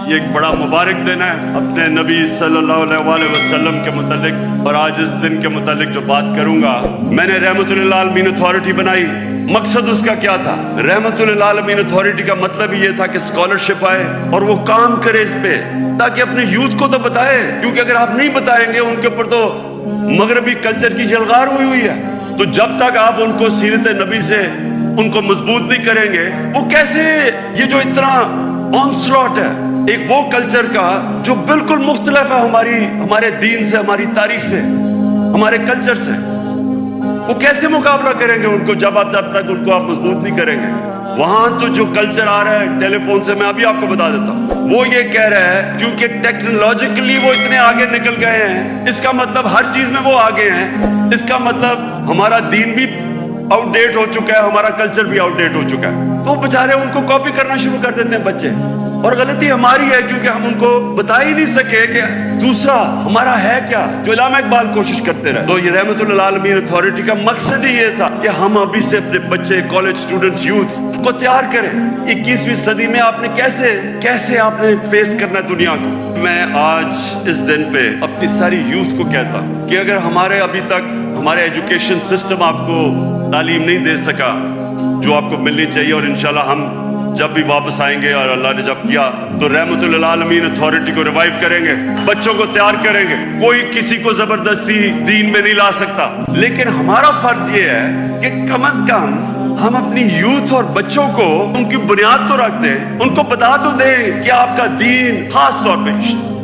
یہ ایک بڑا مبارک دن ہے اپنے نبی صلی اللہ علیہ وسلم کے متعلق، اور آج اس دن کے متعلق جو بات کروں گا، میں نے رحمت للعالمین اتھارٹی بنائی۔ مقصد اس کا کیا تھا؟ رحمت للعالمین اتھارٹی کا مطلب یہ تھا کہ اسکالرشپ آئے اور وہ کام کرے اس پہ، تاکہ اپنے یوتھ کو تو بتائے، کیونکہ اگر آپ نہیں بتائیں گے ان کے اوپر تو مغربی کلچر کی جلغار ہوئی ہے۔ تو جب تک آپ ان کو سیرت نبی سے ان کو مضبوط نہیں کریں گے، وہ کیسے یہ جو اتنا آنسلاٹ ہے ایک وہ کلچر کا جو بالکل مختلف ہے ہمارے دین سے، ہماری تاریخ سے، ہمارے کلچر سے، وہ کیسے مقابلہ کریں گے ان کو جب تک ان کو آپ مضبوط نہیں کریں گے؟ وہاں تو جو کلچر آ رہا ہے ٹیلی فون سے، میں ابھی آپ کو بتا دیتا ہوں، وہ یہ کہہ رہا ہے کیونکہ ٹیکنالوجیکلی وہ اتنے آگے نکل گئے ہیں، اس کا مطلب ہر چیز میں وہ آگے ہیں، اس کا مطلب ہمارا دین بھی آؤٹ ڈیٹ ہو چکا ہے، ہمارا کلچر بھی آؤٹ ڈیٹ ہو چکا ہے۔ تو بےچارے ان کو کاپی کرنا شروع کر دیتے ہیں بچے، اور غلطی ہماری ہے کیونکہ ہم ان کو بتا ہی نہیں سکے کہ دوسرا ہمارا ہے کیا، جو علامہ اقبال کوشش کرتے رہے۔ تو یہ رحمت للعالمین اتھارٹی کا مقصد ہی یہ تھا کہ ہم ابھی سے اپنے بچے، کالج اسٹوڈنٹس، یوتھ کو تیار کریں۔ 21ویں صدی میں آپ نے کیسے آپ نے فیس کرنا ہے دنیا کو۔ میں آج اس دن پہ اپنی ساری یوتھ کو کہتا ہوں کہ اگر ہمارے ابھی تک ہمارے ایجوکیشن سسٹم آپ کو تعلیم نہیں دے سکا جو آپ کو ملنی چاہیے، اور انشاءاللہ ہم جب بھی واپس آئیں گے اور اللہ نے جب کیا تو رحمت للعالمین اتھارٹی کو ریوائیو کریں گے، بچوں کو تیار کریں گے۔ کوئی کسی کو زبردستی دین میں نہیں لا سکتا، لیکن ہمارا فرض یہ ہے کہ کم از کم ہم اپنی یوتھ اور بچوں کو ان کی بنیاد تو رکھ دیں، ان کو بتا تو دیں کہ آپ کا دین خاص طور پہ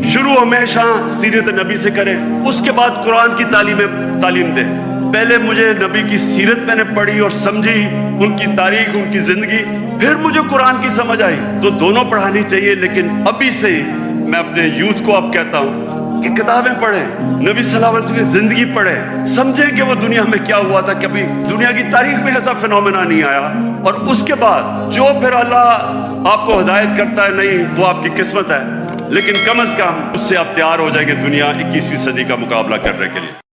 شروع ہمیشہ سیرت نبی سے کریں، اس کے بعد قرآن کی تعلیم دیں۔ پہلے مجھے نبی کی سیرت میں نے پڑھی اور سمجھی، ان کی تاریخ، ان کی زندگی، پھر مجھے قرآن کی سمجھ آئی۔ تو دونوں پڑھانی چاہیے، لیکن ابھی سے ہی میں اپنے یوتھ کو اب کہتا ہوں کہ کتابیں پڑھیں، نبی صلی اللہ علیہ وسلم کی زندگی پڑھیں، سمجھیں کہ وہ دنیا میں کیا ہوا تھا، کبھی دنیا کی تاریخ میں ایسا فینومینا نہیں آیا۔ اور اس کے بعد جو پھر اللہ آپ کو ہدایت کرتا ہے، نہیں وہ آپ کی قسمت ہے، لیکن کم از کم اس سے آپ تیار ہو جائیں گے دنیا 21ویں صدی کا مقابلہ کرنے کے لیے۔